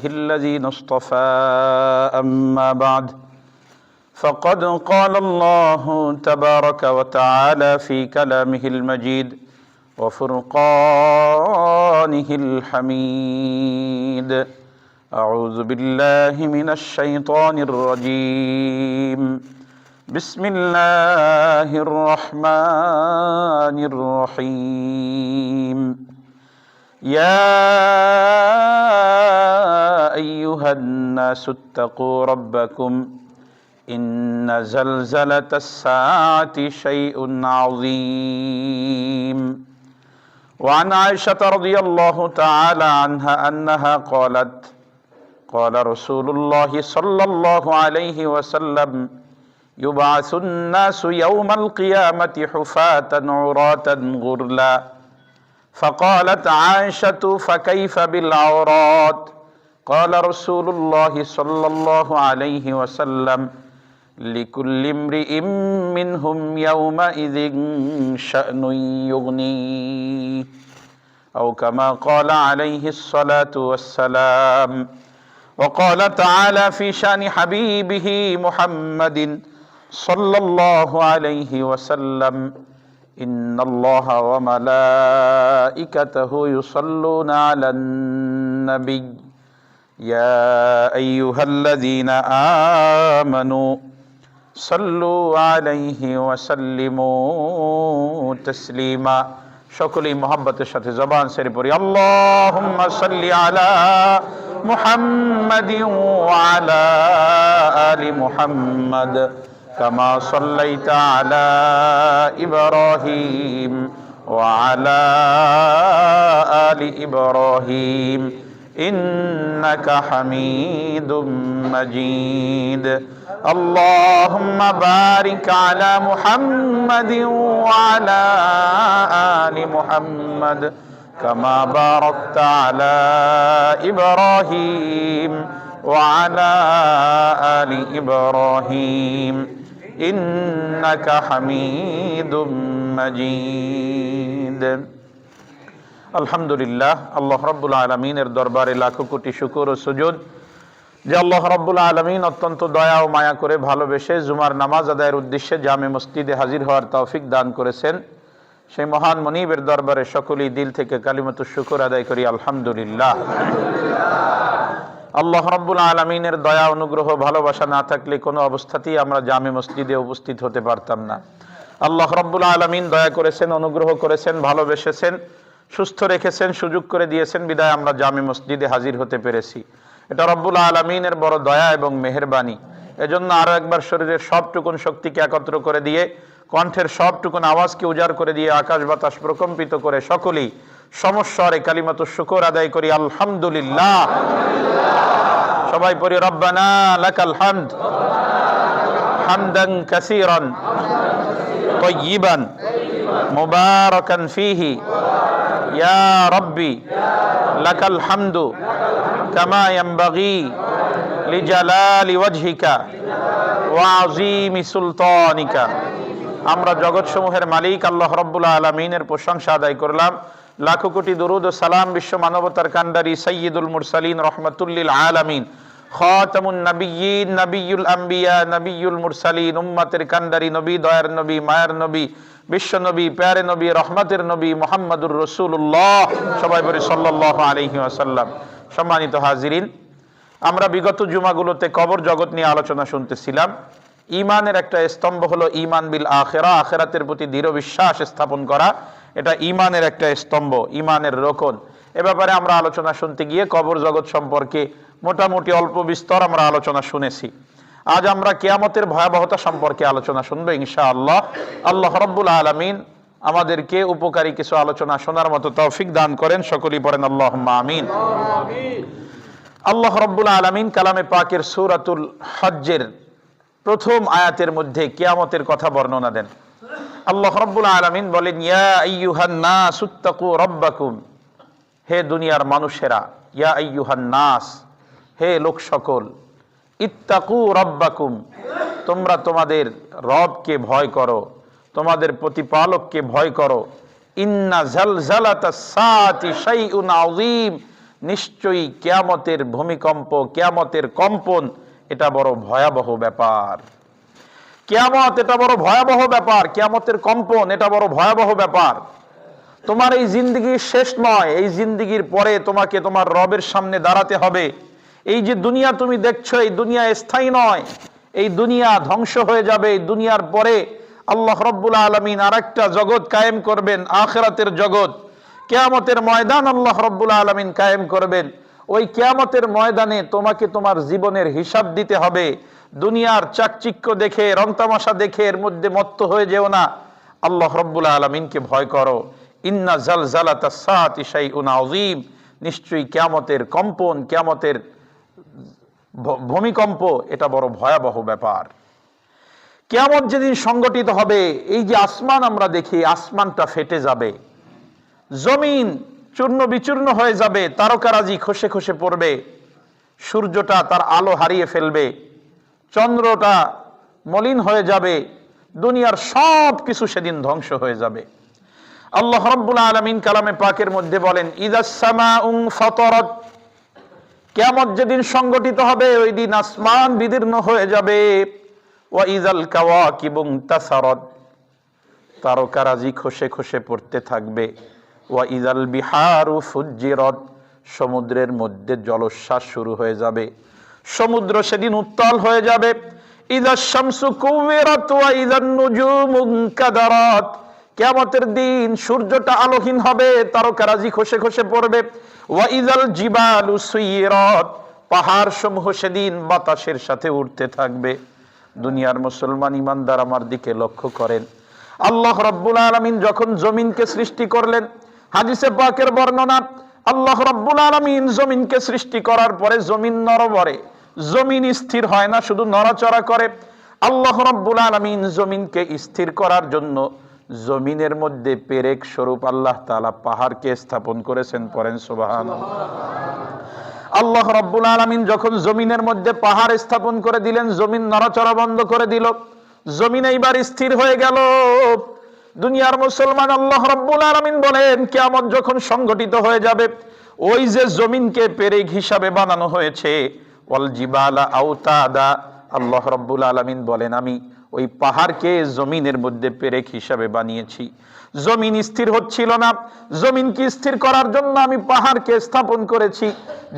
الذين اصطفى أما بعد فقد قال الله تبارك وتعالى في كلامه المجيد وفرقانه الحميد أعوذ بالله من الشيطان الرجيم بسم الله الرحمن الرحيم يا أيها الناس اتقوا ربكم إن زلزلة الساعة شيء عظيم وعن عائشة رضي الله تعالى عنها أنها قالت قال رسول الله صلى الله عليه وسلم يبعث الناس يوم القيامة حفاة عراة غرلا فقالت عائشة فكيف بالعورات قال رسول الله صلى الله عليه وسلم لكل امرئ منهم يومئذ شأن يغنيه أو كما قال عليه الصلاة والسلام وقال تعالى في شأن حبيبه محمد صلى الله عليه وسلم إن الله وملائكته يصلون على النبي يا أيها الذين آمنوا صلوا عليه وسلموا تسليما সকলেই মহব্বতের সাথে জবান ছেড়ে পড়ি আল্লাহুম্মা সাল্লি আলা মুহাম্মাদিন ওয়া আলা আলি মুহাম্মাদ কামা সাল্লাইতা আলা ইব্রাহিম ওয়া আলা আলি ইব্রাহিম ইন্নাকা হামিদুম মাজিদ اللهم بارك على محمد وعلى آل محمد كما باركت على إبراهيم وعلى آل إبراهيم إنك حميد مجيد আলহামদুলিল্লাহ আল্লাহ রাব্বুল আলামিনের দরবারে লাখো কোটি শুকর ও সুজুদ যে আল্লাহ রাব্বুল আলামিন অত্যন্ত দয়া ও মায়া করে ভালোবেসে জুমার নামাজ আদায়ের উদ্দেশ্যে জামে মসজিদে হাজির হওয়ার তৌফিক দান করেছেন সেই মহান মনিবের দরবারে সকলেই দিল থেকে কালিমাতুশ শুকর আদায় করি আলহামদুলিল্লাহ। আল্লাহ রাব্বুল আলামিনের দয়া অনুগ্রহ ভালোবাসা না থাকলে কোনো অবস্থাতেই আমরা জামে মসজিদে উপস্থিত হতে পারতাম না। আল্লাহ রাব্বুল আলামিন দয়া করেছেন, অনুগ্রহ করেছেন, ভালোবেসেছেন, সুস্থ রেখেছেন, সুযোগ করে দিয়েছেন বিদায় আমরা জামে মসজিদে হাজির হতে পেরেছি। এটা রব্বুল আলামিনের বড় দয়া এবং মেহেরবানি। এজন্য আরো একবার শরীরের সবটুকুন শক্তিকে একত্র করে দিয়ে, কণ্ঠের সবটুকুন আওয়াজকে উজাড় করে দিয়ে, আকাশ বাতাস প্রকম্পিত করে সকলেই সমস্বরে কালিমাতুশ শুকর আদায় করি আলহামদুলিল্লাহ। সবাই পড়ি রব্বানা লাকাল হামদ হামদান কাসীরান তাইয়িবান মুবারাকান ফীহি ইয়া রাব্বি লাকাল হামদু কামা ইয়ানবাগি লিজালালি ওয়াজহিকা ওয়া আযীমি সুলতানিকা। আমরা জগৎসমূহের মালিক আল্লাহ রাব্বুল আলামিনের প্রশংসা আদায় করলাম। লাখো কোটি দরুদ ও সালাম বিশ্ব মানবতার কান্ডারি সাইয়্যিদুল মুরসালিন রাহমাতুল লিল আলামিন খাতামুন নবিয়্যিন নবিয়ুল আম্বিয়া নবিয়ুল মুরসালিন উম্মতের কান্ডারি নবী, দয়ার নবী, মায়ের নবী, বিশ্ব নবী, প্যারে নবী, রহমতের নবী মুহাম্মদুর রাসূলুল্লাহ। সবাই বলি সাল্লাল্লাহু আলাইহি ওয়াসাল্লাম। সম্মানিত হাজিরিন, আমরা বিগত জুমাগুলোতে কবর জগৎ নিয়ে আলোচনা শুনতেছিলাম। ঈমানের একটা স্তম্ভ হলো ঈমান বিল আখিরা, আখিরাতের প্রতি দৃঢ় বিশ্বাস স্থাপন করা। এটা ঈমানের একটা স্তম্ভ, ঈমানের রোকন। এ ব্যাপারে আমরা আলোচনা শুনতে গিয়ে কবর জগৎ সম্পর্কে মোটামুটি অল্প বিস্তর আমরা আলোচনা শুনেছি। আজ আমরা কিয়ামতের ভয়াবহতা সম্পর্কে আলোচনা শুনবো ইনশাআল্লাহ। আল্লাহ রাব্বুল আলামিন আমাদেরকে উপকারী কিছু আলোচনা শোনার মতো তৌফিক দান করেন। সকলেই পড়েন আল্লাহুম্মা আমিন। আল্লাহ রাব্বুল আলামিন কালামে পাকের সূরাতুল হজ্জের প্রথম আয়াতের মধ্যে কিয়ামতের কথা বর্ণনা দেন। আল্লাহ রাব্বুল আলামিন বলেন, ইয়া আইয়ুহান নাস ইত্তাকু রাব্বাকুম, হে দুনিয়ার মানুষেরা, ইয়া আইয়ুহান নাস, হে লোক সকল, ইত্তাকু রাব্বাকুম, তোমরা তোমাদের রবকে ভয় করো, তোমাদের প্রতিপালককে ভয় করো। ইন্না জালজালাতাস সাআতি শাইউন আযীম, নিশ্চয়ই কিয়ামতের ভূমিকম্প, কিয়ামতের কম্পন এটা বড় ভয়াবহ ব্যাপার। কিয়ামত এটা বড় ভয়াবহ ব্যাপার, কিয়ামতের কম্পন এটা বড় ভয়াবহ ব্যাপার। তোমার এই জিন্দেগি শেষ নয়, এই জিন্দেগির পরে তোমাকে তোমার রবের সামনে দাঁড়াতে হবে। এই যে দুনিয়া তুমি দেখছো, এই দুনিয়া স্থায়ী নয়, এই দুনিয়া ধ্বংস হয়ে যাবে। এই দুনিয়ার পরে আল্লাহ রাব্বুল আলামিন আরেকটা জগৎ কায়েম করবেন, আখিরাতের জগৎ। কিয়ামতের ময়দান আল্লাহ রাব্বুল আলামিন কায়েম করবেন। ওই কিয়ামতের ময়দানে তোমাকে তোমার জীবনের হিসাব দিতে হবে। দুনিয়ার চাকচিক্য দেখে, রংতামাশা দেখে এর মধ্যে মত্ত হয়ে যেও না। আল্লাহ রাব্বুল আলামিনকে ভয় করো। ইন্না জালজালাতাস সাআতি শাইউন আযীম, নিশ্চয়ই কিয়ামতের কম্পন, কিয়ামতের ভূমিকম্প এটা বড় ভয়াবহ ব্যাপার। কিয়ামত যেদিন সংগঠিত হবে, এই যে আসমান আমরা দেখি, আসমানটা ফেটে যাবে, জমিন চূর্ণ বিচূর্ণ হয়ে যাবে, তারকারাজি খসে খসে পড়বে, সূর্যটা তার আলো হারিয়ে ফেলবে, চন্দ্রটা মলিন হয়ে যাবে, দুনিয়ার সব কিছু সেদিন ধ্বংস হয়ে যাবে। আল্লাহ রাব্বুল আলামিন কালামে পাকের মধ্যে বলেন, ইযাস সামাউ ফাতারাত, কিয়ামত যেদিন সংগঠিত হবে ওই দিন আসমান বিদীর্ণ হয়ে যাবে। ওয়া ইযাল কাওয়াকিবু ইনতাসারাত, তারকারাজি খসে খসে পড়তে থাকবে। ওয়া ইযাল বিহারু ফুজ্জিরাত, সমুদ্রের মধ্যে জলোচ্ছ্বাস শুরু হয়ে যাবে, সমুদ্র সেদিন উত্তাল হয়ে যাবে। ইযাশ শামসু কুওয়িরাত ওয়া ইযান নুজুমু ইনকাদারাত, কিয়ামতের দিন সূর্যটা আলোহীন হবে, তারকারাজি খসে খসে পড়বে। ওয়া ইযাল জিবালু সুয়িরাত, পাহাড় সমূহ সেদিন বাতাসের সাথে উঠতে থাকবে। দুনিয়ার মুসলমান ইমানদার আমার দিকে লক্ষ্য করেন, আল্লাহ রাব্বুল আলামিন যখন জমিনকে সৃষ্টি করলেন, হাদিসে পাকের বর্ণনা, আল্লাহ রাব্বুল আলামিন জমিনকে সৃষ্টি করার পরে জমিন নড়বড়ে, জমিন স্থির হয় না, শুধু নড়াচড়া করে। আল্লাহ রাব্বুল আলামিন জমিনকে স্থির করার জন্য জমিনের মধ্যে পেরেক স্বরূপ আল্লাহ তাআলা পাহাড়কে স্থাপন করেছেন। পড়েন সুবহানাল্লাহ। আল্লাহ রাব্বুল আলামিন যখন জমিনের মধ্যে পাহাড় স্থাপন করে দিলেন, জমিন নড়াচড়া বন্ধ করে দিল, জমিন এইবার স্থির হয়ে গেল। দুনিয়ার মুসলমান, আল্লাহ রাব্বুল আলামিন বলেন কিয়ামত যখন সংগঠিত হয়ে যাবে, ওই যে জমিনকে পেরেক হিসাবে বানানো হয়েছে, ওয়াল জিবালা আওতাদা, আল্লাহ রাব্বুল আলামিন বলেন আমি ওই পাহাড়কে জমিনের মধ্যে পেরেক হিসাবে বানিয়েছি। জমিন স্থির হচ্ছিল না, জমিনকে স্থির করার জন্য আমি পাহাড়কে স্থাপন করেছি।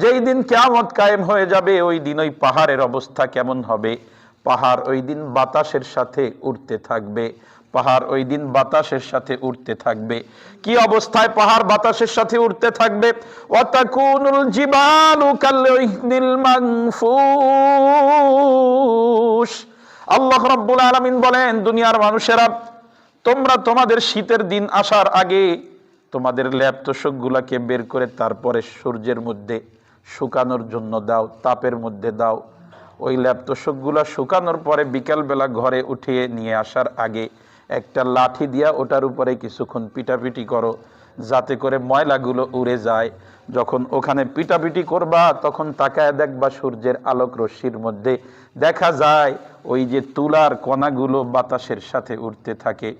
যেই দিন কিয়ামত কায়েম হয়ে যাবে, ওই দিন ওই পাহাড়ের অবস্থা কেমন হবে? পাহাড় ওই দিন বাতাসের সাথে উড়তে থাকবে, পাহাড় ওই দিন বাতাসের সাথে উড়তে থাকবে। কি অবস্থায় পাহাড় বাতাসের সাথে উড়তে থাকবে? ওয়াতাকুনুল জিবালু কাল-ইহনিল মানফুশ। আল্লাহ রাব্বুল আলামিন বলেন, দুনিয়ার মানুষেরা, তোমরা তোমাদের শীতের দিন আসার আগে তোমাদের ল্যাপ তোশক গুলাকে বের করে তারপরে সূর্যের মধ্যে শুকানোর জন্য দাও, তাপের মধ্যে দাও। ওই ল্যাপ তোশক গুলা শুকানোর পরে বিকালবেলা ঘরে উঠিয়ে নিয়ে আসার আগে একটা লাঠি দিয়া ওটার উপরে কিছুক্ষণ পিটাপিটি করো, যাতে করে ময়লাগুলো উড়ে যায়। যখন ওখানে পিটাপিটি করবা, তখন তাকায় দেখবা সূর্যের আলোক রশ্মির মধ্যে দেখা যায় ওই যে তুলার কণাগুলো বাতাসের সাথে উঠতে থাকে।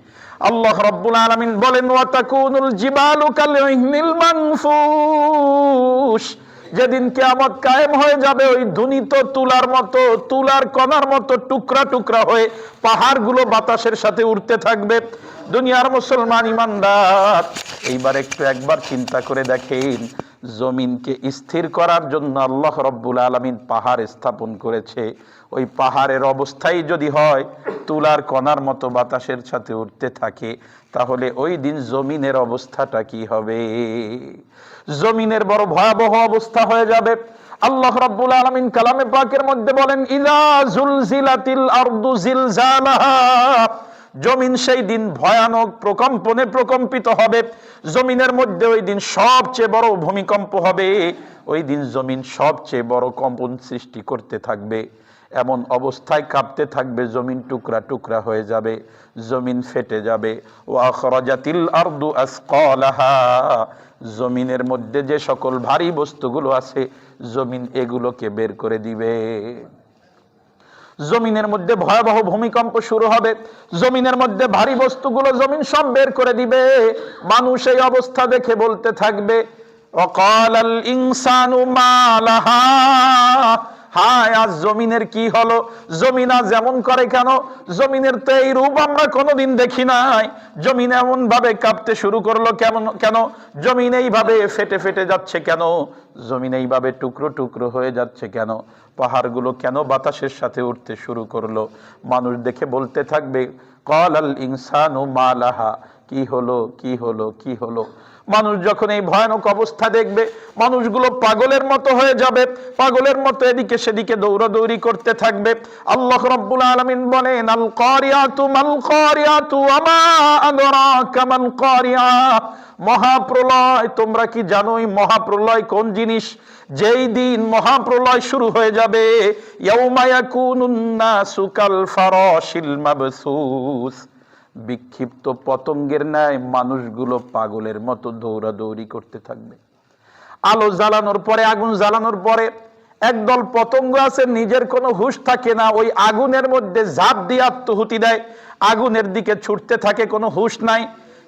আল্লাহ রাব্বুল আলামিন বলেন, ওয়াতাকুনুল জিবালু কাল-ইহনিল মানফুশ। যেদিন কিয়ামত কায়েম হয়ে যাবে, ওই ধুনিত তুলার মতো, তুলার কণার মতো টুকরা টুকরা হয়ে পাহাড়গুলো বাতাসের সাথে উঠতে থাকবে। দুনিয়ার মুসলমান ইমানদার, এইবার একবার চিন্তা করে দেখেন, জমিনকে স্থির করার জন্য আল্লাহ রাব্বুল আলামিন পাহাড় স্থাপন করেছে। ওই পাহাড়ের অবস্থাই যদি হয় তুলার কণার মতো বাতাসের সাথে উঠতে থাকে, তাহলে ওই দিন জমিনের অবস্থাটা কি হবে? জমিনের বড় ভয়াবহ অবস্থা হয়ে যাবে। আল্লাহ রাব্বুল আলামিন কালামে পাকের মধ্যে বলেন, ইযা জুলজিলাতিল আরদু জিলজালাহা, জমিন সেই দিন ভয়ানক প্রকম্পনে প্রকম্পিত হবে। জমিনের মধ্যে ওই দিন সবচেয়ে বড় ভূমিকম্প হবে। ওই দিন জমিন সবচেয়ে বড় কম্পন সৃষ্টি করতে থাকবে, এমন অবস্থায় কাঁপতে থাকবে, জমিন টুকরা টুকরা হয়ে যাবে, জমিন ফেটে যাবে। ওয়া আখরাজাতিল আরদু আসকালাহা, জমিনের মধ্যে যে সকল ভারী বস্তুগুলো আছে, জমিন এগুলোকে বের করে দিবে। জমিনের মধ্যে ভয়াবহ ভূমিকম্প শুরু হবে, জমিনের মধ্যে ভারী বস্তুগুলো জমিন সব বের করে দিবে। মানুষ এই অবস্থা দেখে বলতে থাকবে, ওয়াকালাল ইনসানু মা লাহা, হায় আজ জমিনের কি হলো, জমিন আজ এমন করে কেন, জমিনের তো এই রূপ আমরা কোনোদিন দেখি নাই, জমিন এমন ভাবে কাঁপতে শুরু করলো কেন, জমিন এইভাবে ফেটে ফেটে যাচ্ছে কেন, জমিন এইভাবে টুকরো টুকরো হয়ে যাচ্ছে কেন, পাহাড়গুলো কেন বাতাসের সাথে উঠতে শুরু করলো। মানুষ দেখে বলতে থাকবে ক্বালাল ইনসানু মা লাহা, কি হলো কি হলো কি হলো। মানুষ যখন এই ভয়ানক অবস্থা দেখবে, মানুষগুলো পাগলের মতো হয়ে যাবে, পাগলের মতো এদিকে সেদিকে দৌড়াদৌড়ি করতে থাকবে। আল্লাহ রাব্বুল আলামিন বলেন আল কারিয়াতু মাল কারিয়াতু ওয়া মা আদরাকা মাল কারিয়া, মহাপ্রলয়, তোমরা কি জানো এই মহাপ্রলয় কোন জিনিস? যেই দিন মহাপ্রলয় শুরু হয়ে যাবে, ইয়াউমা ইয়াকুনুন নাসু কাল ফারাশিল মাবসুস, বিক্ষিপ্ত পতঙ্গের ন্যায় মানুষগুলো পাগলের মতো দৌড়াদৌড়ি করতে থাকবে। আলো জ্বালানোর পরে, আগুন জ্বালানোর পরে একদল পতঙ্গ আছে, নিজের কোনো হুঁশ থাকে না, ওই আগুনের মধ্যে ঝাঁপ দিয়ে আত্মহুতি দেয়, আগুনের দিকে ছুটতে থাকে, কোনো হুঁশ নাই।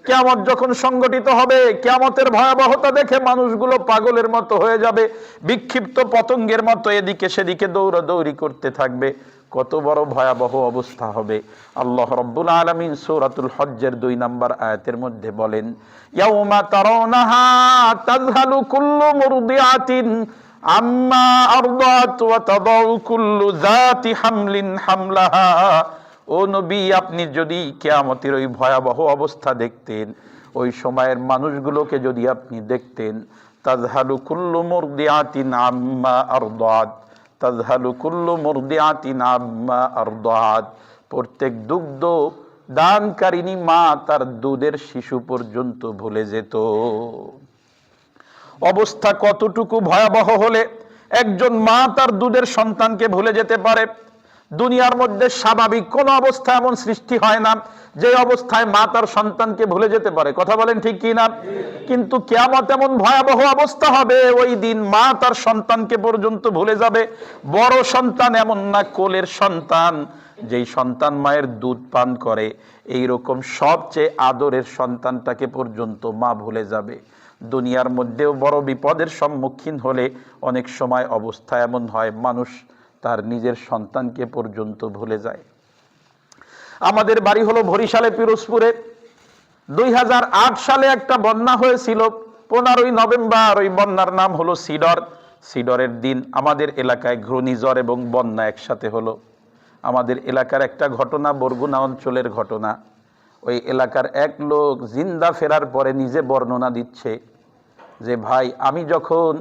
কিয়ামত যখন সংগঠিত হবে, কিয়ামতের ভয়াবহতা দেখে মানুষগুলো পাগলের মতো হয়ে যাবে, বিক্ষিপ্ত পতঙ্গের মতো এদিকে সেদিকে দৌড়াদৌড়ি করতে থাকবে। কত বড় ভয়াবহ অবস্থা হবে। আল্লাহ রাব্বুল আলামিন সূরাতুল হজ্জের 2 নম্বর আয়াতের মধ্যে বলেন ইয়াউমা তারাউনাহা তাযহালু কুল্লু মুরদিআতিন আম্মা আরদাত ওয়া তাদাউ কুল্লু যাতি হামলিন হামলাহা। ও নবী, আপনি যদি কিয়ামতের ওই ভয়াবহ অবস্থা দেখতেন, ওই সময়ের মানুষগুলোকে যদি আপনি দেখতেন, তাযহালু কুল্লু মুরদিআতিন আম্মা আরদাত, তাযহালু কুল্লু মুরদিআতিন আম্মা আরদাত, প্রত্যেক দুগ্ধ দানকারিনী মা তার দুধের শিশু পর্যন্ত ভুলে যেত। অবস্থা কতটুকু ভয়াবহ হলে একজন মা তার দুধের সন্তানকে ভুলে যেতে পারে? দুনিয়ার মধ্যে স্বাভাবিক কোন অবস্থা এমন সৃষ্টি হয় না যে অবস্থায় মা তার সন্তানকে ভুলে যেতে পারে। কথা বলেন ঠিক কি না? কিন্তু কিয়ামত এমন ভয়াবহ অবস্থা হবে, ওই দিন মা তার সন্তানকে পর্যন্ত ভুলে যাবে। বড় সন্তান এমন না, কোলের সন্তান, যেই সন্তান মায়ের দুধ পান করে, এইরকম সবচেয়ে আদরের সন্তানটাকে পর্যন্ত মা ভুলে যাবে। দুনিয়ার মধ্যেও বড় বিপদের সম্মুখীন হলে অনেক সময় অবস্থা এমন হয়, মানুষ তার নিজের সন্তানকে পর্যন্ত ভুলে যায়। আমাদের বাড়ি হলো বরিশালে পিরোজপুরে। 2008 সালে একটা বন্যা হয়েছিল, 15ই নভেম্বর। ওই বন্যার নাম হলো সিডর। সিডরের দিন আমাদের এলাকায় ঘূর্ণিঝড় এবং বন্যা একসাথে হলো। আমাদের এলাকার একটা ঘটনা, বরগুনা অঞ্চলের ঘটনা। ওই এলাকার এক লোক জিন্দা ফেরার পরে নিজে বর্ণনা দিচ্ছে যে, ভাই, আমি যখন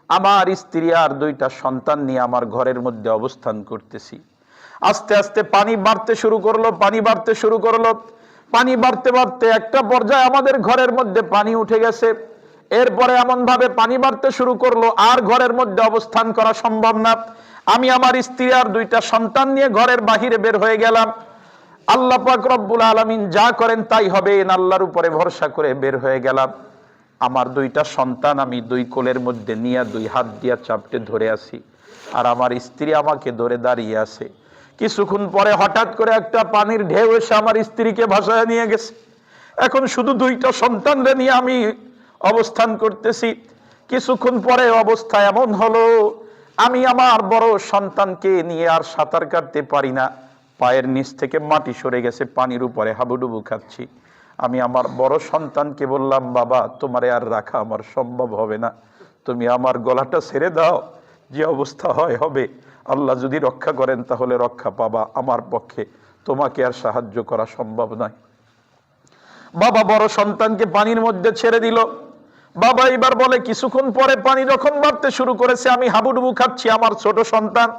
আমার স্ত্রী আর 2টা সন্তান নিয়ে আমার ঘরের মধ্যে অবস্থান করতেছি, আস্তে আস্তে পানি বাড়তে শুরু করলো, পানি বাড়তে শুরু করলো। পানি বাড়তে বাড়তে একটা পর্যায়ে আমাদের ঘরের মধ্যে পানি উঠে গেছে। এরপরে এমন ভাবে পানি বাড়তে শুরু করলো, আর ঘরের মধ্যে অবস্থান করা সম্ভব না। আমি আমার স্ত্রী আর 2টা সন্তান নিয়ে ঘরের বাহিরে বের হয়ে গেলাম। আল্লাহ পাক রব্বুল আলামিন যা করেন তাই হবে, আল্লাহর উপরে ভরসা করে বের হয়ে গেলাম। আমার 2টা সন্তান আমি 2 কোলের মধ্যে নিয়ে 2 হাত দিয়া চাপটে ধরে আছি, আর আমার স্ত্রী আমাকে ধরে দাঁড়িয়ে আছে। কিছুক্ষণ পরে হঠাৎ করে একটা পানির ঢেউ এসে আমার স্ত্রীকে ভাসায় নিয়ে গেছে। এখন শুধু 2টা সন্তানরে নিয়ে আমি অবস্থান করতেছি। কিছুক্ষণ পরে অবস্থা এমন হলো, আমি আমার বড় সন্তানকে নিয়ে আর সাঁতার কাটতে পারি না, পায়ের নিচ থেকে মাটি সরে গেছে, পানির উপরে হাবুডুবু খাচ্ছি। আমি আমার বড় সন্তানকে বললাম, বাবা, তোমারে আর রাখা আমার সম্ভব হবে না, তুমি আমার গলাটা ছেড়ে দাও, যে অবস্থা হয় হবে, আল্লাহ যদি রক্ষা করেন তাহলে রক্ষা পাবা, আমার পক্ষে তোমাকে আর সাহায্য করা সম্ভব নয়। বাবা বড় সন্তানকে পানির মধ্যে ছেড়ে দিল। বাবা এবার বলে, কিছুক্ষণ পরে পানি যখন বাড়তে শুরু করেছে, আমি হাবুডুবু খাচ্ছি, আমার ছোট সন্তান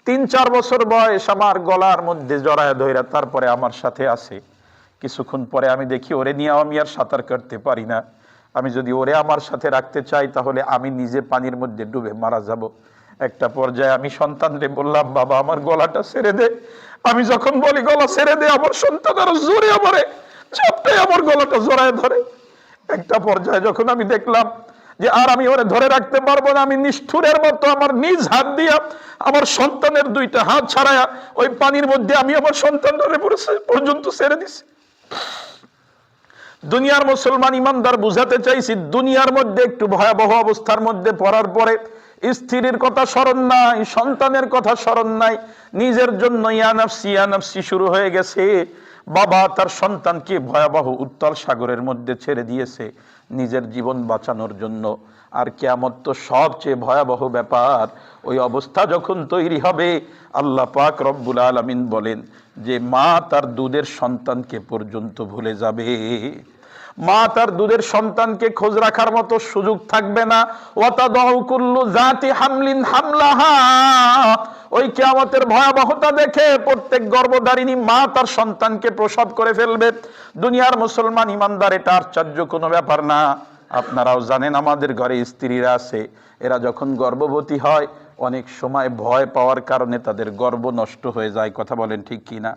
3-4 বছর বয়স আমার গলার মধ্যে জড়ায় ধইরা তারপরে আমার সাথে আছে। কিছুক্ষণ পরে আমি দেখি ওরে নিয়ে আমি আর সাঁতার কাটতে পারি না। আমি যদি ওরে আমার সাথে রাখতে চাই তাহলে আমি নিজে পানির মধ্যে ডুবে মারা যাব। একটা পর্যায়ে আমি সন্তানরে বললাম, বাবা, আমার গলাটা ছেড়ে দে। আমি যখন বলি গলা ছেড়ে দে, আমার সন্তান আরো জোরে আমারে চাপটাই আমার গলাটা জড়ায় ধরে। একটা পর্যায়ে যখন আমি দেখলাম যে আর আমি ওরে ধরে রাখতে পারবো না, আমি নিষ্ঠুরের মতো আমার নিজ হাত দিয়া আমার সন্তানের 2টা হাত ছাড়ায়া ওই পানির মধ্যে আমি আমার সন্তানরে পর্যন্ত ছেড়ে দিছি। দুনিয়ার মুসলমান ইমানদার বুঝাতে চাইছি, দুনিয়ার মধ্যে একটু ভয়াবহ অবস্থার মধ্যে পড়ার পরে স্ত্রীর কথা স্মরণ নাই, সন্তানের কথা স্মরণ নাই, নিজের জন্য ইয়ানাফসি শুরু হয়ে গেছে। বাবা তার সন্তানকে ভয়াবহ উত্তাল সাগরের মধ্যে ছেড়ে দিয়েছে নিজের জীবন বাঁচানোর জন্য। আর কিয়ামত তো সবচেয়ে ভয়াবহ ব্যাপার। ওই অবস্থা যখন তৈরি হবে, আল্লাহ পাক রব্বুল আলামিন বলেন যে মা তার দুধের সন্তানকে পর্যন্ত ভুলে যাবে। মা তার দুধের সন্তানকে খোঁজ রাখার মতো সুযোগ থাকবে না। ওয়াতাদাউ কুল্লু যাতি হামলিন হামলাহা। ওই কিয়ামতের ভয়াবহতা দেখে প্রত্যেক গর্ভধারিণী মা তার সন্তানকে প্রসব করে ফেলবে। দুনিয়ার মুসলমান ইমানদার, এটা আশ্চর্য কোনো ব্যাপার না। আপনারাও জানেন, আমাদের ঘরে স্ত্রীরা আছে, এরা যখন গর্ভবতী হয় অনেক সময় ভয় পাওয়ার কারণে তাদের গর্ভ নষ্ট হয়ে যায়। কথা বলেন ঠিক কিনা?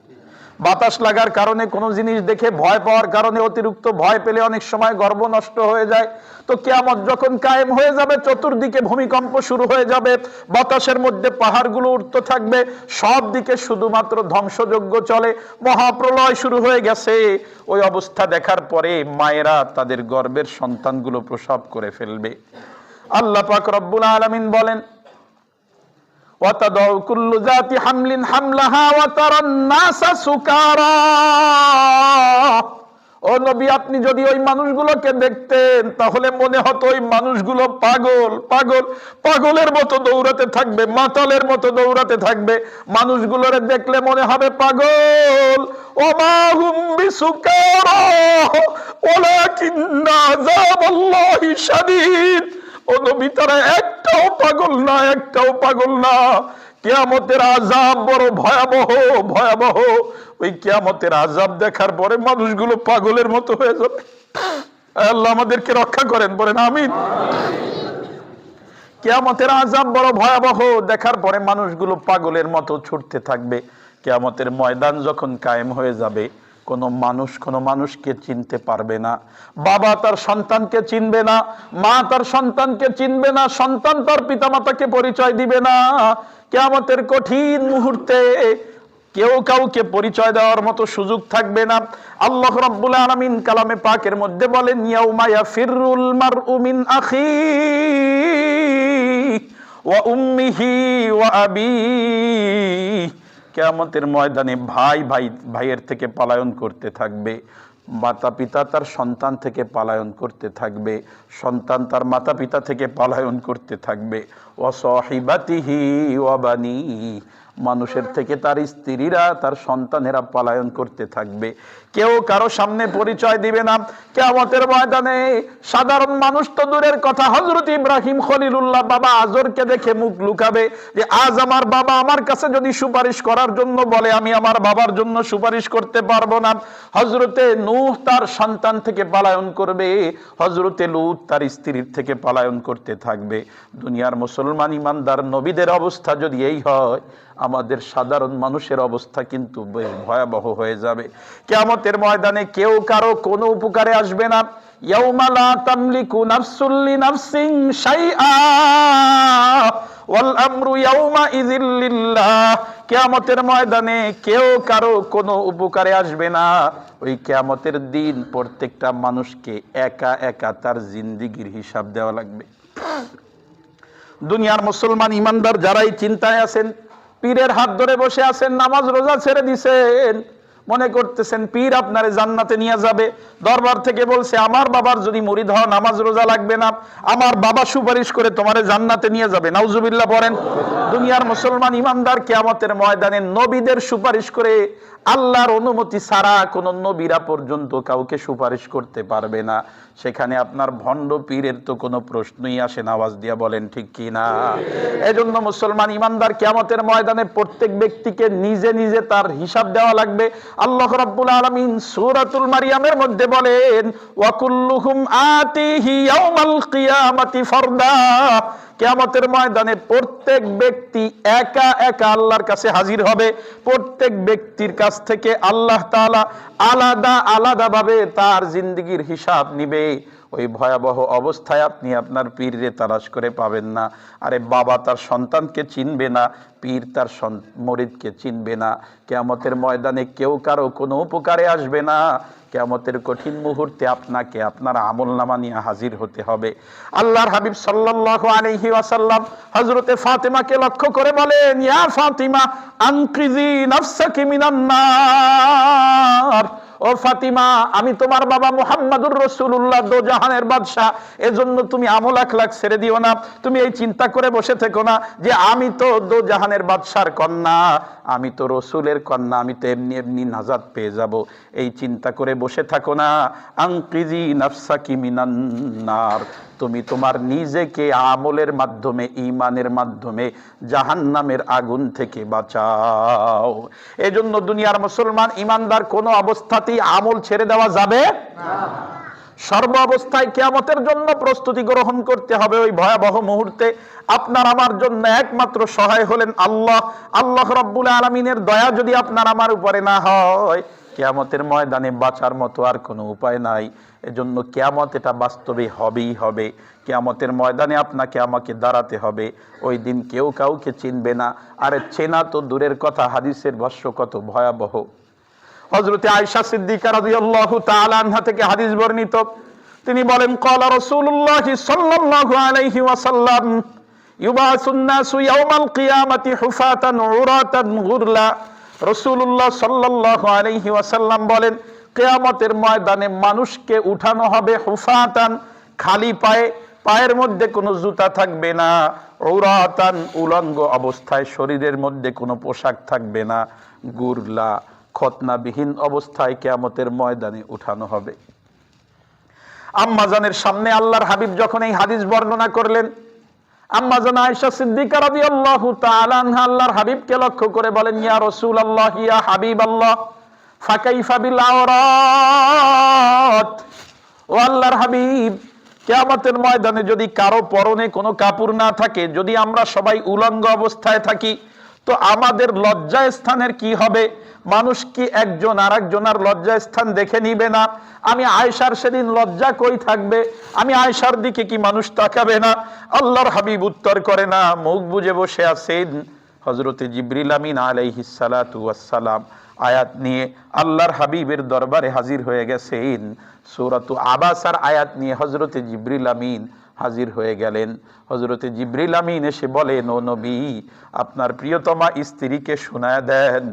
বাতাস লাগার কারণে, কোনো জিনিস দেখে ভয় পাওয়ার কারণে, অতিরিক্ত ভয় পেলে অনেক সময় গর্ভ নষ্ট হয়ে যায়। তো কিয়ামত যখন কায়েম হয়ে যাবে, চতুর্দিকে ভূমিকম্প শুরু হয়ে যাবে, বাতাসের মধ্যে পাহাড়গুলো উঠতে থাকবে, সব দিকে শুধুমাত্র ধ্বংসযজ্ঞ চলে, মহাপ্রলয় শুরু হয়ে গেছে। ওই অবস্থা দেখার পরে মায়েরা তাদের গর্ভের সন্তানগুলো প্রসব করে ফেলবে। আল্লাহ পাক রব্বুল আলামিন বলেন وَتَضَعُ كُلُّ ذَاتِ حَمْلٍ حَمْلَهَا وَتَرَى النَّاسَ سُكَارَى। ও নবী, আপনি যদি ওই মানুষগুলোকে দেখতেন তাহলে মনে হতো ওই মানুষগুলো পাগলের মতো দৌড়াতে থাকবে, মাতালের মতো দৌড়াতে থাকবে। মানুষগুলোরে দেখলে মনে হবে পাগল। ওমা হুম বিসুকারা ওয়ালাকিন্না আযাবাল্লাহি শাদীদ। ও নবী, তারা একটাও পাগল না। কিয়ামতের আযাব বড় ভয়াবহ। ওই কিয়ামতের আযাব দেখার পরে মানুষগুলো পাগলের মতো হয়ে যাবে। আল্লাহ আমাদেরকে রক্ষা করেন, বলেন আমিন। কিয়ামতের আযাব বড় ভয়াবহ, দেখার পরে মানুষগুলো পাগলের মতো ছুটতে থাকবে। কিয়ামতের ময়দান যখন কায়েম হয়ে যাবে, কোনো মানুষকে চিনতে পারবে না। বাবা তার সন্তানকে চিনবে না, মা তার সন্তানকে চিনবে না, সন্তান তার পিতামাতাকে পরিচয় দিবে না। কিয়ামতের কঠিন মুহূর্তে কেউ কাউকে পরিচয় দেওয়ার মতো সুযোগ থাকবে না। আল্লাহ রাব্বুল আলামিন কালামে পাকের মধ্যে বলেন, ইয়াউমা ইয়াফিরুল মারউ মিন আখিহি ওয়া উম্মিহি ওয়া আবিহি। কিয়ামতের ময়দানে ভাইয়ের থেকে পলায়ন করতে থাকবে, মাতা পিতা তার সন্তান থেকে পলায়ন করতে থাকবে, সন্তান তার মাতা পিতা থেকে পলায়ন করতে থাকবে। ওয়া সাহিবাতিহি ওয়া বানিহি, মানুষের থেকে তার স্ত্রীরা তার সন্তানেরা পলায়ন করতে থাকবে। কেউ কারো সামনে পরিচয় দিবে না। কিয়ামতের ময়দানে সাধারণ মানুষ তো দূরের কথা, হযরত ইব্রাহিম খলিলুল্লাহ বাবা আজরকে দেখে মুখ লুকাবে যে আজ আমার বাবা আমার কাছে যদি সুপারিশ করার জন্য বলে, আমি আমার বাবার জন্য সুপারিশ করতে পারবো না। হযরতে নূহ তার সন্তান থেকে পলায়ন করবে, হযরতে লূত তার স্ত্রীর থেকে পলায়ন করতে থাকবে। দুনিয়ার মুসলমান ইমানদার নবীদের অবস্থা যদি এই হয়, আমাদের সাধারণ মানুষের অবস্থা কিন্তু ভয়াবহ হয়ে যাবে। কিয়ামতের ময়দানে কেউ কারো কোনো উপকারে আসবে না। ইয়াউমা লা তামলিকু নাফসুল লিনাফসিন শাইআ ওয়াল আমরু ইয়াউমা ইযিল লিল্লাহ। কিয়ামতের ময়দানে কেউ কারো কোনো উপকারে আসবে না। ওই কিয়ামতের দিন প্রত্যেকটা মানুষকে একা একা তার জিন্দেগির হিসাব দেওয়া লাগবে। দুনিয়ার মুসলমান ইমানদার যারাই চিন্তায় আছেন, পীরের হাত ধরে বসে আছেন, নামাজ রোজা ছেড়ে দিছেন, মনে করতেছেন পীর আপনারে জান্নাতে নিয়ে যাবে। দরবার থেকে বলছে আমার বাবার যদি মুরিদ হও নামাজ রোজা লাগবে না, আমার বাবা সুপারিশ করে তোমারে জান্নাতে নিয়ে যাবে। নাউজুবিল্লাহ পড়েন। দুনিয়ার মুসলমান ইমানদার কিয়ামতের ময়দানে নবীদের সুপারিশ করে, আল্লাহর অনুমতি ছাড়া কোন নবীরা পর্যন্ত কাউকে সুপারিশ করতে পারবে না। সেখানে আপনার ভণ্ড পীরের তো কোনো প্রশ্নই আসে না। আওয়াজ দিয়া বলেন ঠিক কি না? এজন্য মুসলমান ইমানদার কিয়ামতের ময়দানে প্রত্যেক ব্যক্তিকে নিজে নিজে তার হিসাব দেওয়া লাগবে। আল্লাহ রাব্বুল আলামিন সূরাতুল মারিয়ামের মধ্যে বলেন, ওয়া কুল্লুহুম আতিহি ইয়াউমাল কিয়ামাতি ফারদা। কিয়ামতের ময়দানে প্রত্যেক ব্যক্তি একা একা আল্লাহর কাছে হাজির হবে। প্রত্যেক ব্যক্তির কাছ থেকে আল্লাহ তাআলা আলাদা আলাদা ভাবে তার জিন্দেগির হিসাব নিবে। ওই ভয়াবহ অবস্থায় আপনি আপনার পীররে তালাশ করে পাবেন না। আরে বাবা তার সন্তানকে চিনবে না, পীর তার মুরিদকে চিনবে না। কিয়ামতের ময়দানে কেউ কারো কোনো উপকারে আসবে না। কিয়ামতের কঠিন মুহূর্তে আপনাকে আপনার আমলনামা নিয়ে হাজির হতে হবে। আল্লাহর হাবিব সাল্লাল্লাহু আলাইহি ওয়াসাল্লাম হযরতে ফাতেমাকে লক্ষ্য করে বলেন, ইয়া ফাতিমা আনকিজি নাফসাকি মিনান নার। ও ফাতিমা, আমি তোমার বাবা মুহাম্মাদুর রাসূলুল্লাহ দোজাহানের বাদশা, এজন্য তুমি আমল আখলাক ছেড়ে দিও না। তুমি এই চিন্তা করে বসে থেকো না যে আমি তো দোজাহানের বাদশার কন্যা, আমি তো রসুলের কন্যা, আমি তো এমনি এমনি নাজাত পেয়ে যাব। এই চিন্তা করে বসে থাকো না। আনকিজি নাফসাকি মিনান নার, তুমি তোমার নিজেকে আমলের মাধ্যমে, ঈমানের মাধ্যমে জাহান্নামের আগুন থেকে বাঁচাও। এজন্য দুনিয়ার মুসলমান ঈমানদার কোনো অবস্থাতেই আমল ছেড়ে দেওয়া যাবে না। সর্ব অবস্থায় কিয়ামতের জন্য প্রস্তুতি গ্রহণ করতে হবে। ওই ভয়াবহ মুহূর্তে আপনার আমার জন্য একমাত্র সহায় হলেন আল্লাহ। আল্লাহ রাব্বুল আলামিনের দয়া যদি আপনার আমার উপরে না হয়, কিয়ামতের ময়দানে বাঁচার মতো আর কোনো উপায় নাই। এজন্য কিয়ামত এটা বাস্তবে হবেই হবে। কিয়ামতের ময়দানে আপনাকে আমাকে দাঁড়াতে হবে। ওই দিন কেউ কাউকে চিনবে না। আরে চেনা তো দূরের কথা, হাদিসের ভাষ্য কত ভয়াবহ। হযরতে আয়েশা সিদ্দিকা রাদিয়াল্লাহু তাআলা আনহা থেকে হাদিস বর্ণিত, তিনি বলেন, ক্বালা রাসূলুল্লাহ সাল্লাল্লাহু আলাইহি ওয়াসাল্লাম ইউবাসুন নাসু ইয়াউমাল কিয়ামাতি হুফাতান উরাতান গুরলা। রাসূলুল্লাহ সাল্লাল্লাহু আলাইহি ওয়াসাল্লাম বলেন, কিয়ামতের ময়দানে মানুষকে উঠানো হবে হুফাতান, খালি পায়ে, পায়ের মধ্যে কোনো জুতা থাকবে না, উরাতান, উলঙ্গ অবস্থায়, শরীরের মধ্যে কোনো পোশাক থাকবে না, গুরলা, খতনাবিহীন অবস্থায় কিয়ামতের ময়দানে উঠানো হবে। আম্মাজানের সামনে আল্লাহর হাবিব যখন এই হাদিস বর্ণনা করলেন, আম্মাজান আয়েশা সিদ্দিকা রাদিয়াল্লাহু তাআলা আনহা আল্লাহর হাবিবকে লক্ষ্য করে বলেন, ইয়া রাসূলুল্লাহ, ইয়া হাবিবাল্লাহ, ফাকাইফা বিল আওরাত। ও আল্লাহর হাবিব, কিয়ামতের ময়দানে যদি কারো পরনে কোনো কাপড় না থাকে, যদি আমরা সবাই উলঙ্গ অবস্থায় থাকি, তো আমাদের লজ্জা স্থানের কি হবে? মানুষ কি একজন আর একজনের লজ্জা স্থান দেখে নিবে না? আমি আয়েশার সেদিন লজ্জা কই থাকবে? আমি আয়েশার দিকে কি মানুষ তাকাবে না? আল্লাহর হাবিব উত্তর করে না, মুখ বুজে বসে আছেন। হযরতে জিবরিল আমিন আলাইহিস সালাতু ওয়াস সালাম আয়াত নিয়ে আল্লাহর হাবিবের দরবারে হাজির হয়ে গেছেন। সূরাতু আবাসার আয়াত নিয়ে হযরতে জিবরিল আমিন হাজির হয়ে গেলেন। হযরতে জিবরিল আমিন এসে বলেন, ও নবী, আপনার প্রিয়তমা স্ত্রীকে শোনায় দেন,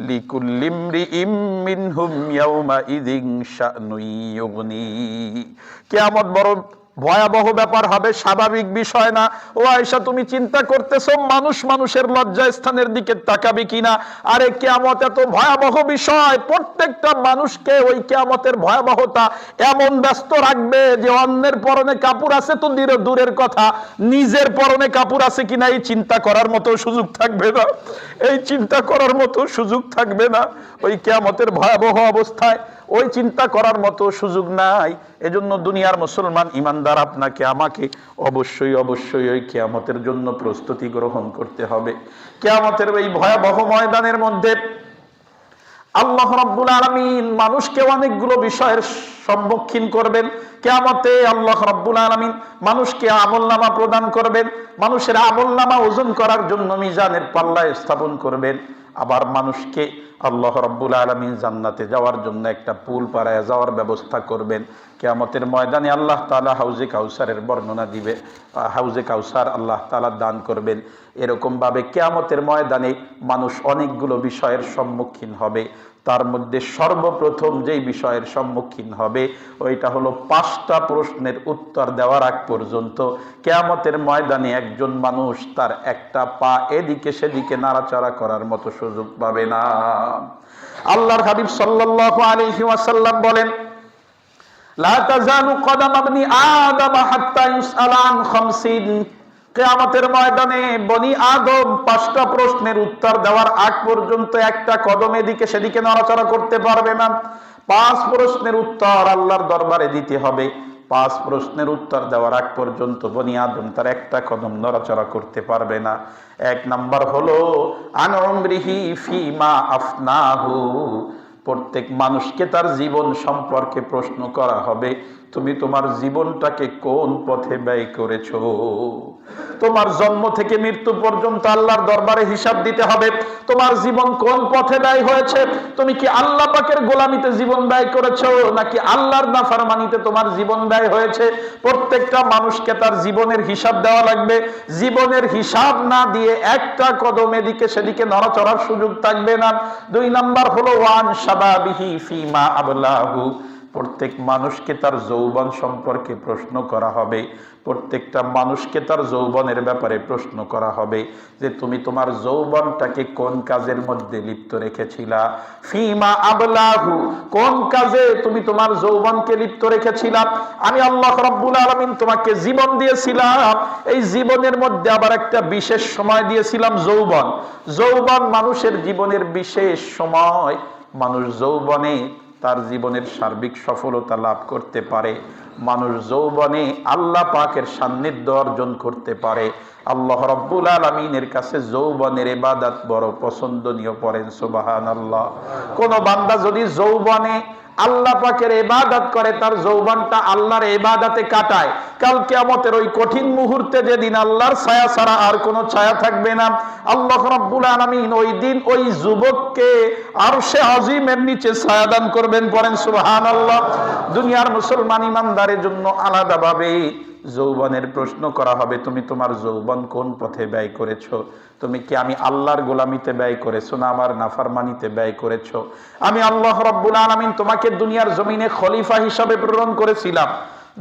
লিকুল্লি ইমরিইম মিনহুম ইয়াউমা ইযিন শা'নুন ইউগনি। কিয়ামত বড় ভয়াবহ ব্যাপার হবে, স্বাভাবিক বিষয় না। ও আয়েশা, তুমি চিন্তা করতেছো মানুষ মানুষের লজ্জা স্থানের দিকে তাকাবে কিনা? আরে কিয়ামত এত ভয়াবহ বিষয়, প্রত্যেকটা মানুষকে ওই কিয়ামতের ভয়াবহতা এমন ব্যস্ত রাখবে যে অন্যের পরনে কাপড় আছে তো দূরের কথা, নিজের পরনে কাপড় আছে কিনা এই চিন্তা করার মতো সুযোগ থাকবে না। এই চিন্তা করার মতো সুযোগ থাকবে না। ওই কিয়ামতের ভয়াবহ অবস্থায় ওই চিন্তা করার মতো সুযোগ নাই। এজন্য দুনিয়ার মুসলমান ঈমানদার আপনাকে আমাকে অবশ্যই অবশ্যই ওই কিয়ামতের জন্য প্রস্তুতি গ্রহণ করতে হবে। কিয়ামতের এই ভয়াবহ ময়দানের মধ্যে আল্লাহ রাব্বুল আলামিন মানুষকে অনেকগুলো বিষয়ের সম্মুখীন করবেন। কিয়ামতে আল্লাহ রাব্বুল আলামিন মানুষকে আমলনামা প্রদান করবেন, মানুষের আমলনামা ওজন করার জন্য মিজানের পাল্লায় স্থাপন করবেন। আবার মানুষকে আল্লাহ রাব্বুল আলামিন জান্নাতে যাওয়ার জন্য একটা পুল পাড়ায় যাওয়ার ব্যবস্থা করবেন। কিয়ামতের ময়দানে আল্লাহ তাআলা হাউজে কাউসারের বর্ণনা দিবে, হাউজে কাউসার আল্লাহ তাআলা দান করবেন। এরকম ভাবে কিয়ামতের ময়দানে মানুষ অনেকগুলো বিষয়ের সম্মুখীন হবে। তার মধ্যে সর্বপ্রথম যেই বিষয়ের সম্মুখীন হবে ওইটা হলো 5টা প্রশ্নের উত্তর দেওয়ার আগ পর্যন্ত কিয়ামতের ময়দানে একজন মানুষ তার একটা পা এদিকে সেদিকে নাড়াচাড়া করার মতো সুযোগ পাবে না। আল্লাহর হাবিব সাল্লাল্লাহু আলাইহি ওয়াসাল্লাম বলেন, লা তাযালু কদাম ইবনি আদম হাত্তা ইউসআলা আন খামসিন। কিয়ামতের ময়দানে বনি আদম 5টা প্রশ্নের উত্তর দেওয়ার আগ পর্যন্ত একটা কদম এদিকে সেদিকে নড়াচড়া করতে পারবে না। 5 প্রশ্নের উত্তর আল্লাহর দরবারে দিতে হবে। 5 প্রশ্নের উত্তর দেওয়ার আগ পর্যন্ত বনি আদম তার একটা কদম নড়াচড়া করতে পারবে না। 1 নাম্বার হলো আন উমরিহি ফিমা আফনাহু। প্রত্যেক মানুষকে তার জীবন সম্পর্কে প্রশ্ন করা হবে, তুমি তোমার জীবনটাকে কোন পথে ব্যয় করেছো। তোমার জন্ম থেকে মৃত্যু পর্যন্ত আল্লাহর দরবারে হিসাব দিতে হবে। তোমার জীবন কোন পথে ব্যয় হয়েছে। তুমি কি আল্লাহ পাকের গোলামিতে জীবন ব্যয় করেছো নাকি আল্লাহর নাফরমানিতে তোমার জীবন ব্যয় হয়েছে। প্রত্যেকটা মানুষকে তার জীবনের হিসাব দেওয়া লাগবে। জীবনের হিসাব না দিয়ে একটা কদম এদিকে সেদিকে নড়াচড়ার সুযোগ থাকবে না। 2 নাম্বার হলো ওয়ান শাবাবিহি ফিমা আবলাহু। প্রত্যেক মানুষকে তার যৌবন সম্পর্কে প্রশ্ন করা হবে। প্রত্যেকটা মানুষকে তার যৌবনের ব্যাপারে প্রশ্ন করা হবে যে তুমি তোমার যৌবনটাকে কোন কাজের মধ্যে লিপ্ত রেখেছিলা। ফিমা আবলাহু, কোন কাজে তুমি তোমার যৌবনকে লিপ্ত রেখেছিলা। আমি আল্লাহ রাব্বুল আলামিন তোমাকে জীবন দিয়েছিলাম, এই জীবনের মধ্যে আবার একটা বিশেষ সময় দিয়েছিলাম যৌবন। যৌবন মানুষের জীবনের বিশেষ সময়। মানুষ যৌবনে তার জীবনের সার্বিক সফলতা লাভ করতে পারে। মানুষ যৌবনে আল্লাহ পাকের সান্নিধ্য অর্জন করতে পারে। আল্লাহ রাব্বুল আলামিনের কাছে যৌবনের ইবাদত বড় পছন্দনীয়। পড়েন সুবহানাল্লাহ। কোন বান্দা যদি যৌবনে আল্লাহ পাকের ইবাদত করে, তার যৌবনটা আল্লাহর ইবাদতে কাটায়, কাল কিয়ামতের ওই কঠিন মুহূর্তে যেদিন আল্লাহর ছায়া ছাড়া আর কোনো ছায়া থাকবে না, আল্লাহ রাব্বুল আলামিন ওই দিন ওই যুবককে আরশে আজিমের নিচে ছায়া দান করবেন। পড়েন সুবহানাল্লাহ। দুনিয়ার মুসলমান ইমানদারের জন্য আলাদাভাবে যৌবনের প্রশ্ন করা হবে। তুমি তোমার যৌবন কোন পথে ব্যয় করেছো। তুমি কি আমি আল্লাহর গোলামিতে ব্যয় করেছো না আমার নাফরমানিতে ব্যয় করেছো। আমি আল্লাহ রাব্বুল আলামিন তোমাকে দুনিয়ার জমিনে খলিফা হিসাবে প্রেরণ করেছিলাম।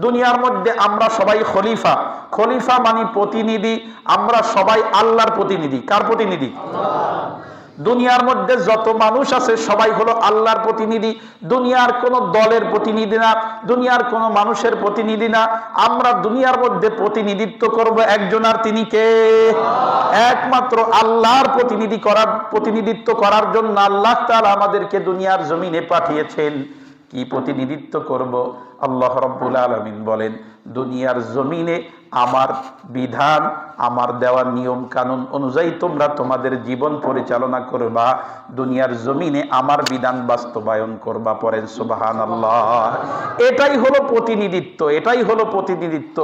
দুনিয়ার মধ্যে আমরা সবাই খলিফা। খলিফা মানে প্রতিনিধি। আমরা সবাই আল্লাহর প্রতিনিধি। কার প্রতিনিধি? দুনিয়ার মধ্যে যত মানুষ আছে সবাই হলো আল্লাহর প্রতিনিধি। দুনিয়ার কোন দলের প্রতিনিধি না, দুনিয়ার কোন মানুষের প্রতিনিধি না। আমরা দুনিয়ার মধ্যে প্রতিনিধিত্ব করব একজন, আর তিনি কে? একমাত্র আল্লাহর প্রতিনিধিত্ব করার জন্য আল্লাহ তাআলা আমাদেরকে দুনিয়ার জমিনে পাঠিয়েছেন। কি প্রতিনিধিত্ব করব? আল্লাহ রাব্বুল আলামিন বলেন, দুনিয়ার জমিনে আমার বিধান, আমার দেওয়া নিয়ম কানুন অনুযায়ী তোমরা তোমাদের জীবন পরিচালনা করবা। দুনিয়ার জমিনে আমার বিধান বাস্তবায়ন করবা। পড়েন সুবহানাল্লাহ। এটাই হলো প্রতিনিধিত্ব, এটাই হলো প্রতিনিধিত্ব।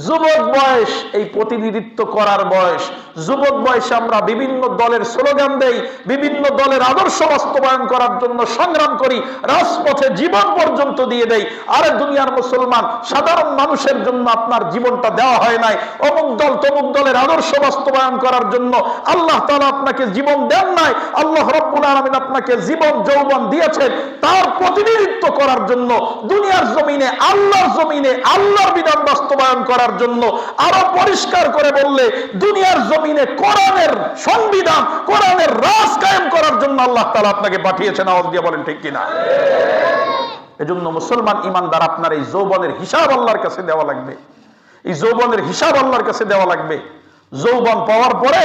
যুবক বয়স এই প্রতিনিধিত্ব করার বয়স। যুবক বয়সে আমরা বিভিন্ন দলের স্লোগান দেই, বিভিন্ন দলের আদর্শ বাস্তবায়ন করার জন্য সংগ্রাম করি, রাজপথে জীবন পর্যন্ত দিয়ে দেই। আরে দুনিয়ার মুসলমান, সাধারণ মানুষের জন্য আপনার জীবনটা দেওয়া হয় নাই। অমুক দল তমুক দলের আদর্শ বাস্তবায়ন করার জন্য আল্লাহ তাআলা আপনাকে জীবন দেন নাই। আল্লাহ রাব্বুল আলামিন আপনাকে জীবন যৌবন দিয়েছেন তার প্রতিনিধিত্ব করার জন্য, দুনিয়ার জমিনে আল্লাহর বিধান বাস্তবায়ন করার জন্য। আরো পরিষ্কার করে বললে, দুনিয়ার জমিনে কোরআনের সংবিধান, কোরআনের রাজ কায়েম করার জন্য আল্লাহ তাআলা আপনাকে পাঠিয়েছেন। আওয়াজ দিয়ে বলেন ঠিক কিনা? এজন্য মুসলমান ইমানদার, আপনার এই যৌবনের হিসাব আল্লাহর কাছে দেওয়া লাগবে। এই যৌবনের হিসাব আল্লাহর কাছে দেওয়া লাগবে। যৌবন পাওয়ার পরে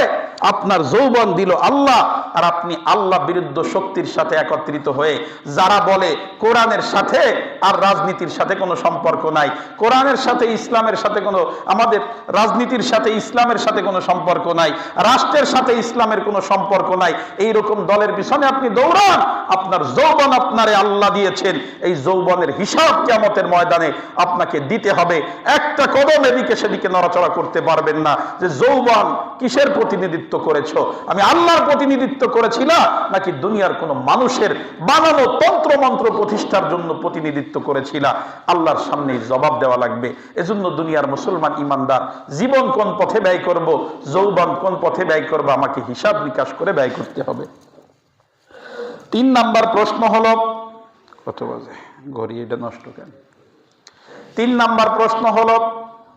আপনার যৌবন দিল আল্লাহ, আর আপনি আল্লাহ বিরুদ্ধ শক্তির সাথে একত্রিত হয়ে যারা বলে কোরআনের সাথে আর রাজনীতির সাথে কোনো সম্পর্ক নাই, কোরআনের সাথে ইসলামের সাথে কোনো, আমাদের রাজনীতির সাথে ইসলামের সাথে কোনো সম্পর্ক নাই, রাষ্ট্রের সাথে ইসলামের কোনো সম্পর্ক নাই, এই রকম দলের পিছনে আপনি দৌড়ান। আপনার যৌবন আপনারে আল্লাহ দিয়েছেন, এই যৌবনের হিসাব কিয়ামতের ময়দানে আপনাকে দিতে হবে। একটা কদম এদিকে সেদিকে নড়াচড়া করতে পারবেন না যে যৌবন কিসের প্রতিনিধিত্ব করেছো। আমি আল্লাহর প্রতিনিধিত্ব করেছিলাম নাকি দুনিয়ার কোন মানুষের বানানো তন্ত্র মন্ত্র প্রতিষ্ঠার জন্য প্রতিনিধিত্ব করেছিলাম। আল্লাহর সামনে জবাব দেওয়া লাগবে। এজন্য দুনিয়ার মুসলমান ইমানদার, জীবন কোন পথে ব্যয় করব, যৌবন কোন পথে ব্যয় করব, আমাকে হিসাব নিকাশ করে ব্যয় করতে হবে। 3 নাম্বার প্রশ্ন হলো, কত বাজে ঘড়ি, এটা নষ্ট কেন? 3 নাম্বার প্রশ্ন হলো,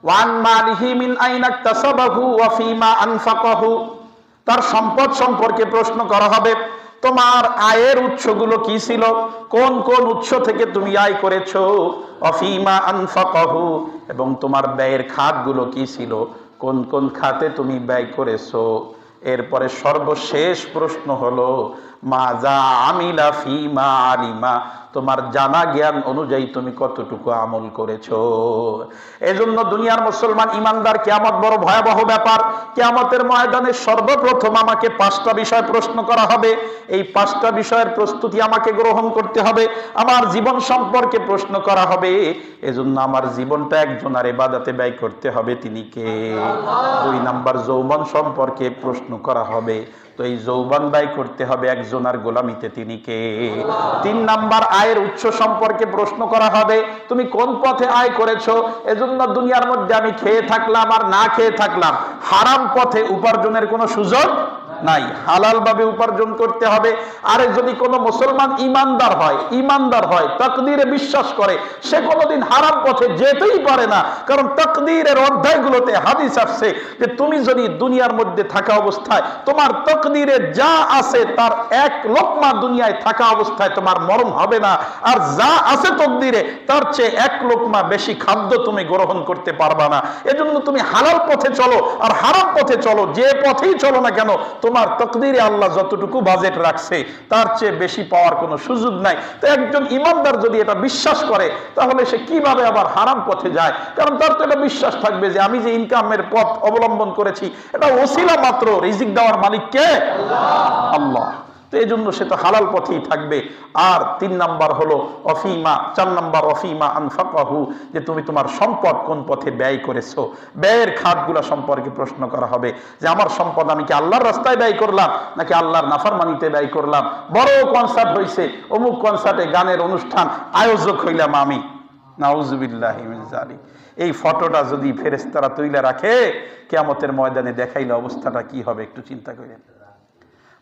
ওয়ান মালিহি মিন আইনা ইকতাসাবাহু ওয়া ফিমা আনফাকাহু। তার সম্পদ সম্পর্কে প্রশ্ন করা হবে। তোমার আয়ের উৎসগুলো কি ছিল, কোন কোন উৎস থেকে তুমি আয় করেছো। ওয়া ফিমা আনফাকাহু, এবং তোমার ব্যয়ের খাতগুলো কি ছিল, কোন কোন খাতে তুমি ব্যয় করেছো। এরপরে সর্বশেষ প্রশ্ন হলো, মাজা আমিলা ফিমা আলিমা, তোমার জানা জ্ঞান অনুযায়ী তুমি কতটুকু আমল করেছো। এজন্য দুনিয়ার মুসলমান ইমানদার, কিয়ামত বড় ভয়াবহ ব্যাপার। কিয়ামতের ময়দানে সর্বপ্রথম আমাকে 5টা বিষয় প্রশ্ন করা হবে। এই 5টা বিষয়ের প্রস্তুতি আমাকে গ্রহণ করতে হবে। আমার জীবন সম্পর্কে প্রশ্ন করা হবে। এজন্য আমার জীবনটা একজনের ইবাদতে ব্যয় করতে হবে, তিনি কে? 2 নাম্বার, যৌবন সম্পর্কে প্রশ্ন করা হবে। তো এই যৌবন ব্যয় করতে হবে একজনের গোলামিতে, তিনি কে? 3 নাম্বার, আয়ের উৎস সম্পর্কে প্রশ্ন করা হবে। তুমি কোন পথে আয় করেছো? এজন্য দুনিয়ার মধ্যে আমি খেয়ে থাকলাম আর না খেয়ে থাকলাম, হারাম পথে উপার্জনের কোনো সুযোগ নাই, হালাল ভাবে উপার্জন করতে হবে। আরে যদি কোনো মুসলমান ইমানদার হয়, তাকদীরে বিশ্বাস করে, সে কোনোদিন হারাম পথে যেতেই পারে না। কারণ তাকদীরের অধ্যায়গুলোতে হাদিস আসছে যে তুমি যদি দুনিয়ার মধ্যে থাকা অবস্থায় তোমার তাকদীরে যা আছে তার 1 লোকমা দুনিয়ায় থাকা অবস্থায় তোমার মরণ হবে না, আর যা আছে তাকদীরে তার চেয়ে 1 লোকমা বেশি খাদ্য তুমি গ্রহণ করতে পারবা না। এজন্য তুমি হালাল পথে চলো আর হারাম পথে চলো, যে পথেই চলো না কেন, তোমার তাকদীরে আল্লাহ যতটুকু বাজেট রাখছে তার চেয়ে বেশি পাওয়ার কোনো সুযোগ নাই। তো একজন ইমানদার যদি এটা বিশ্বাস করে, তাহলে সে কিভাবে আবার হারাম পথে যায়? কারণ তার তো এটা বিশ্বাস থাকবে যে আমি যে ইনকামের পথ অবলম্বন করেছি এটা ওসিলা মাত্র, রিজিক দেওয়ার মালিক কে? আল্লাহ। তো এই জন্য সে তো হালাল পথেই থাকবে। আর 3 নাম্বার হলো অফিমা, 4 নাম্বার অফিমা আনফাকাহু, যে তুমি তোমার সম্পদ কোন পথে ব্যয় করেছো। ব্যয়ের খাতগুলা সম্পর্কে প্রশ্ন করা হবে যে আমার সম্পদ আমি কি আল্লাহর রাস্তায় ব্যয় করলাম নাকি আল্লাহর নাফরমানিতে ব্যয় করলাম। বড় কনসার্ট হইছে, অমুক কনসার্টে গানের অনুষ্ঠান, আয়োজক হইলাম আমি, নাউজুবিল্লাহি মিন যালিক। এই ফটোটা যদি ফেরেশতারা তুইলা রাখে, কিয়ামতের ময়দানে দেখাইলে অবস্থাটা কি হবে একটু চিন্তা করেন।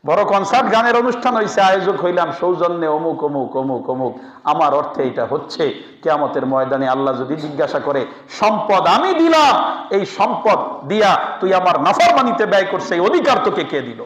বড় কনসার্ট, গানের অনুষ্ঠান হইছে, আয়োজক হইলাম সৌজন্যে অমুক অমুক অমুক অমুক, আমার অর্থে এটা হচ্ছে। কিয়ামতের ময়দানে আল্লাহ যদি জিজ্ঞাসা করে, সম্পদ আমি দিলাম, এই সম্পদ দিয়া তুই আমার নাফরমানিতে ব্যয় করছে, এই অধিকার তোকে কে দিল?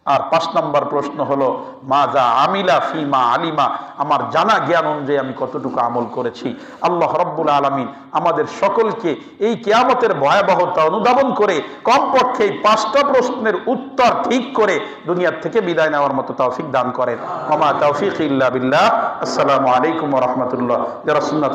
আর 5 নম্বর প্রশ্ন হলো মাজা আমিলা ফিমা আলিমা, আমার জানা জ্ঞান অনুযায়ী আমি কতটুকু আমল করেছি। আল্লাহ রাব্বুল আলামিন আমাদের সকলকে এই কিয়ামতের ভয়াবহতা অনুধাবন করে কমপক্ষে 5টা প্রশ্নের উত্তর ঠিক করে দুনিয়ার থেকে বিদায় নেওয়ার মতো তৌফিক দান করেন। ওয়া মা তাওফীকি ইল্লা বিল্লাহ। আসসালামু আলাইকুম ওয়া রাহমাতুল্লাহ। যারা সুন্নাত